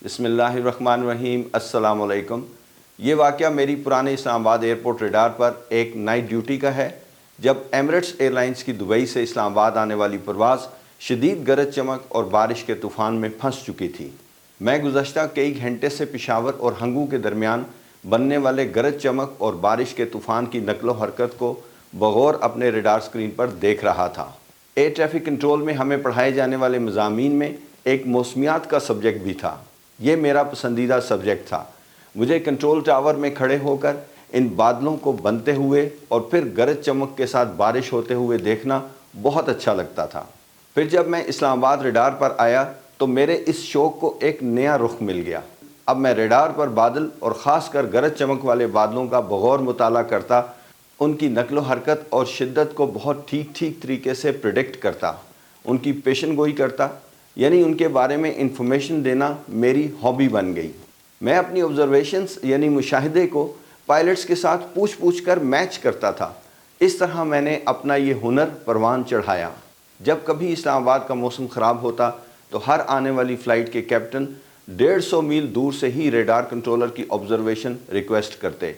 बिस्मिल्लाहिर्रहमानिर्रहीम। अस्सलाम वालेकुम। ये वाक़या मेरी पुराने इस्लामाबाद एयरपोर्ट रडार पर एक नाइट ड्यूटी का है, जब एमिरेट्स एयरलाइंस की दुबई से इस्लामाबाद आने वाली परवाज़ शदीद गरज चमक और बारिश के तूफ़ान में फंस चुकी थी। मैं गुज़श्ता कई घंटे से पेशावर और हंगू के दरमियान बनने वाले गरज चमक और बारिश के तूफ़ान की नकलो हरकत को बगौर अपने रडार स्क्रीन पर देख रहा था। एयर ट्रैफिक कंट्रोल में हमें पढ़ाए जाने वाले मज़ामीन में एक मौसमियात का सब्जेक्ट भी था। ये मेरा पसंदीदा सब्जेक्ट था। मुझे कंट्रोल टावर में खड़े होकर इन बादलों को बनते हुए और फिर गरज चमक के साथ बारिश होते हुए देखना बहुत अच्छा लगता था। फिर जब मैं इस्लामाबाद रडार पर आया तो मेरे इस शौक़ को एक नया रुख मिल गया। अब मैं रडार पर बादल और ख़ासकर गरज चमक वाले बादलों का बगौर मुताला करता, उनकी नकलो हरकत और शिद्दत को बहुत ठीक तरीके से प्रेडिक्ट करता, उनकी पेशन गोई करता, यानी उनके बारे में इंफॉर्मेशन देना मेरी हॉबी बन गई। मैं अपनी ऑब्जर्वेशंस यानी मुशाहिदे को पायलट्स के साथ पूछ कर मैच करता था। इस तरह मैंने अपना ये हुनर परवान चढ़ाया। जब कभी इस्लामाबाद का मौसम ख़राब होता तो हर आने वाली फ़्लाइट के कैप्टन 150 मील दूर से ही रेडार कंट्रोलर की ऑब्जर्वेशन रिक्वेस्ट करते।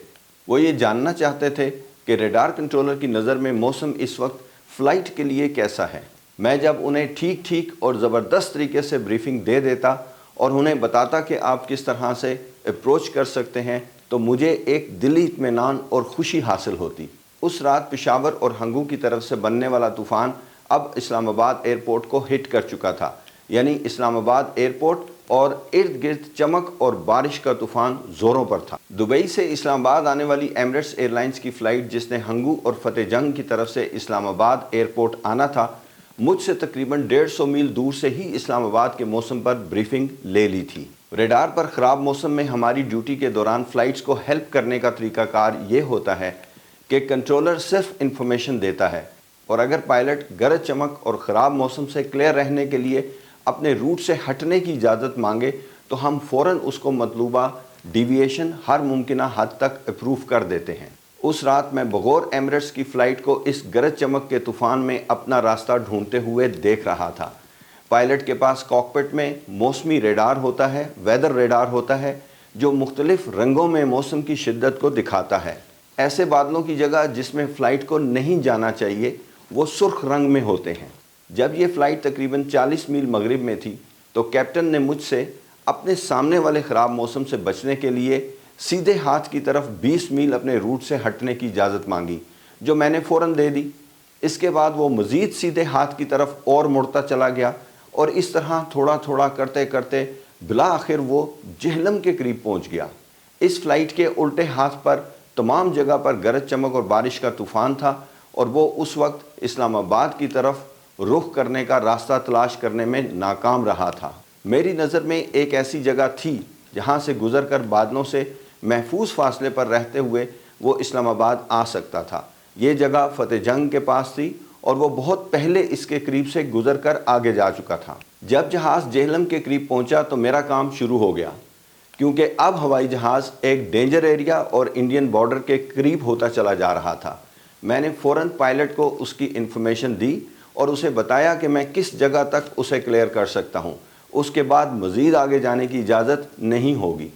वो ये जानना चाहते थे कि रेडार कंट्रोलर की नज़र में मौसम इस वक्त फ़्लाइट के लिए कैसा है। मैं जब उन्हें ठीक और ज़बरदस्त तरीके से ब्रीफिंग दे देता और उन्हें बताता कि आप किस तरह से अप्रोच कर सकते हैं, तो मुझे एक दिली इत्मीनान और ख़ुशी हासिल होती। उस रात पेशावर और हंगू की तरफ से बनने वाला तूफ़ान अब इस्लामाबाद एयरपोर्ट को हिट कर चुका था, यानी इस्लामाबाद एयरपोर्ट और इर्द गिर्द चमक और बारिश का तूफ़ान ज़ोरों पर था। दुबई से इस्लामाबाद आने वाली एमिरेट्स एयरलाइंस की फ़्लाइट जिसने हंगू और फतेह जंग की तरफ से इस्लामाबाद एयरपोर्ट आना था, मुझसे तकरीबन 150 मील दूर से ही इस्लामाबाद के मौसम पर ब्रीफिंग ले ली थी। रडार पर ख़राब मौसम में हमारी ड्यूटी के दौरान फ़्लाइट्स को हेल्प करने का तरीक़ाकार ये होता है कि कंट्रोलर सिर्फ इंफॉर्मेशन देता है, और अगर पायलट गरज चमक और ख़राब मौसम से क्लियर रहने के लिए अपने रूट से हटने की इजाज़त मांगे तो हम फ़ौरन उसको मतलूबा डिविएशन हर मुमकिन हद तक अप्रूव कर देते हैं। उस रात मैं बगौर एमिरेट्स की फ़्लाइट को इस गरज चमक के तूफ़ान में अपना रास्ता ढूंढते हुए देख रहा था। पायलट के पास कॉकपिट में मौसमी रेडार होता है, वेदर रेडार होता है, जो मुख्तलिफ रंगों में मौसम की शिद्दत को दिखाता है। ऐसे बादलों की जगह जिसमें फ़्लाइट को नहीं जाना चाहिए वो सुर्ख रंग में होते हैं। जब ये फ़्लाइट तकरीबन 40 मील मगरिब में थी तो कैप्टन ने मुझसे अपने सामने वाले ख़राब मौसम से बचने के लिए सीधे हाथ की तरफ 20 मील अपने रूट से हटने की इजाज़त मांगी, जो मैंने फ़ौरन दे दी। इसके बाद वो मज़ीद सीधे हाथ की तरफ और मुड़ता चला गया और इस तरह थोड़ा करते करते बिला आखिर वो जेहलम के करीब पहुंच गया। इस फ़्लाइट के उल्टे हाथ पर तमाम जगह पर गरज चमक और बारिश का तूफ़ान था और वो उस वक्त इस्लामाबाद की तरफ रुख करने का रास्ता तलाश करने में नाकाम रहा था। मेरी नज़र में एक ऐसी जगह थी जहाँ से गुज़र कर बादलों से महफूज फासले पर रहते हुए वो इस्लामाबाद आ सकता था। ये जगह फतेह जंग के पास थी और वो बहुत पहले इसके करीब से गुज़र कर आगे जा चुका था। जब जहाज़ जेहलम के करीब पहुंचा तो मेरा काम शुरू हो गया, क्योंकि अब हवाई जहाज़ एक डेंजर एरिया और इंडियन बॉर्डर के करीब होता चला जा रहा था। मैंने फ़ौरन पायलट को उसकी इन्फॉर्मेशन दी और उसे बताया कि मैं किस जगह तक उसे क्लियर कर सकता हूँ, उसके बाद मज़ीद आगे जाने की इजाज़त नहीं होगी।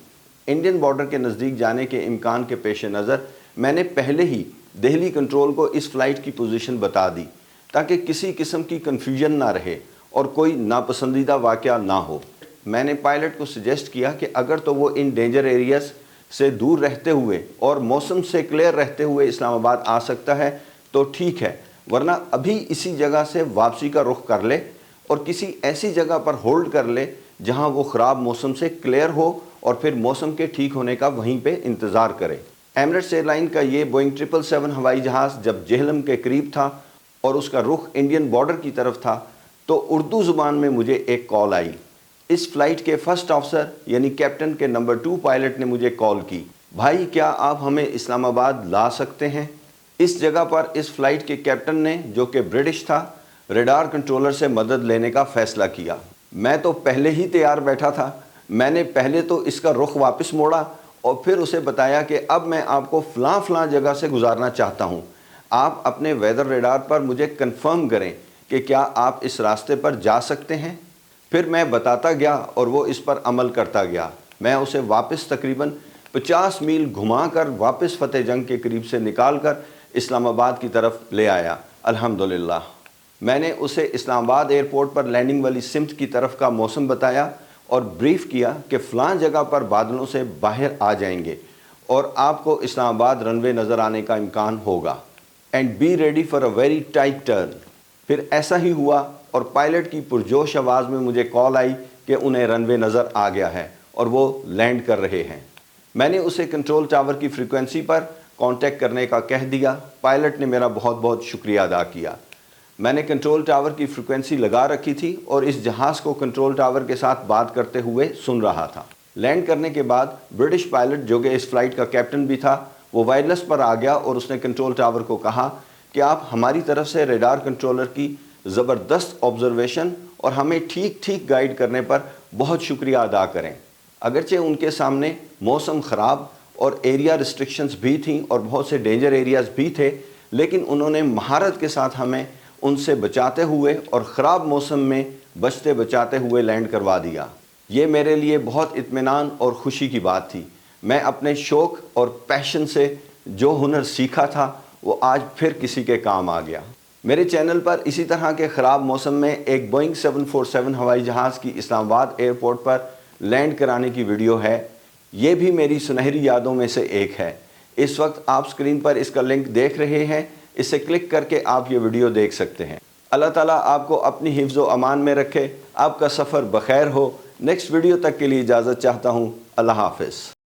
इंडियन बॉर्डर के नज़दीक जाने के इम्कान के पेश नज़र मैंने पहले ही दिल्ली कंट्रोल को इस फ़्लाइट की पोजीशन बता दी, ताकि किसी किस्म की कन्फ्यूजन ना रहे और कोई नापसंदीदा वाक़या ना हो। मैंने पायलट को सजेस्ट किया कि अगर तो वो इन डेंजर एरियाज़ से दूर रहते हुए और मौसम से क्लियर रहते हुए इस्लामाबाद आ सकता है तो ठीक है, वरना अभी इसी जगह से वापसी का रुख कर ले और किसी ऐसी जगह पर होल्ड कर ले जहाँ वो ख़राब मौसम से क्लियर हो और फिर मौसम के ठीक होने का वहीं पे इंतज़ार करें। एमिरेट्स एयरलाइन का ये बोइंग 777 हवाई जहाज़ जब जेहलम के करीब था और उसका रुख इंडियन बॉर्डर की तरफ था तो उर्दू ज़ुबान में मुझे एक कॉल आई। इस फ़्लाइट के फ़र्स्ट ऑफिसर यानी कैप्टन के नंबर 2 पायलट ने मुझे कॉल की, भाई क्या आप हमें इस्लामाबाद ला सकते हैं? इस जगह पर इस फ़्लाइट के कैप्टन ने, जो कि ब्रिटिश था, रडार कंट्रोलर से मदद लेने का फ़ैसला किया। मैं तो पहले ही तैयार बैठा था। मैंने पहले तो इसका रुख वापस मोड़ा और फिर उसे बताया कि अब मैं आपको फ़लाँ जगह से गुजारना चाहता हूँ। आप अपने वेदर रडार पर मुझे कंफर्म करें कि क्या आप इस रास्ते पर जा सकते हैं। پھر میں بتاتا گیا اور وہ اس پر عمل کرتا گیا۔ میں اسے واپس تقریباً 50 میل گھما کر واپس فتح جنگ کے قریب سے نکال کر اسلام آباد کی طرف لے آیا الحمدللہ۔ میں نے اسے اسلام آباد ایئرپورٹ پر لینڈنگ والی سمت کی طرف کا موسم بتایا اور بریف کیا کہ فلاں جگہ پر بادلوں سے باہر آ جائیں گے اور آپ کو اسلام آباد رن وے نظر آنے کا امکان ہوگا، and be ready for a very tight turn. پھر ایسا ہی ہوا اور پائلٹ کی پرجوش آواز میں مجھے کال آئی کہ انہیں رن وے نظر آ گیا ہے اور وہ لینڈ کر رہے ہیں۔ میں نے اسے کنٹرول ٹاور کی فریکوینسی پر کانٹیکٹ کرنے کا کہہ دیا۔ پائلٹ نے میرا بہت بہت شکریہ ادا کیا۔ میں نے کنٹرول ٹاور کی فریکوینسی لگا رکھی تھی اور اس جہاز کو کنٹرول ٹاور کے ساتھ بات کرتے ہوئے سن رہا تھا۔ لینڈ کرنے کے بعد برٹش پائلٹ جو کہ اس فلائٹ کا کیپٹن بھی تھا، وہ وائرلیس پر آ گیا اور اس نے کنٹرول ٹاور کو کہا کہ آپ ہماری طرف سے ریڈار کنٹرولر کی زبردست آبزرویشن اور ہمیں ٹھیک ٹھیک گائیڈ کرنے پر بہت شکریہ ادا کریں۔ اگرچہ ان کے سامنے موسم خراب اور ایریا ریسٹرکشنز بھی تھیں اور بہت سے ڈینجر ایریاز بھی تھے، لیکن انہوں نے مہارت کے ساتھ ہمیں ان سے بچاتے ہوئے اور خراب موسم میں بچتے بچاتے ہوئے لینڈ کروا دیا۔ یہ میرے لیے بہت اطمینان اور خوشی کی بات تھی۔ میں اپنے شوق اور پیشن سے جو ہنر سیکھا تھا وہ آج پھر کسی کے کام آ گیا۔ میرے چینل پر اسی طرح کے خراب موسم میں ایک بوئنگ 747 ہوائی جہاز کی اسلام آباد ایئرپورٹ پر لینڈ کرانے کی ویڈیو ہے۔ یہ بھی میری سنہری یادوں میں سے ایک ہے۔ اس وقت آپ سکرین پر اس کا لنک دیکھ رہے ہیں، اسے کلک کر کے آپ یہ ویڈیو دیکھ سکتے ہیں۔ اللہ تعالیٰ آپ کو اپنی حفظ و امان میں رکھے، آپ کا سفر بخیر ہو۔ نیکسٹ ویڈیو تک کے لیے اجازت چاہتا ہوں۔ اللہ حافظ۔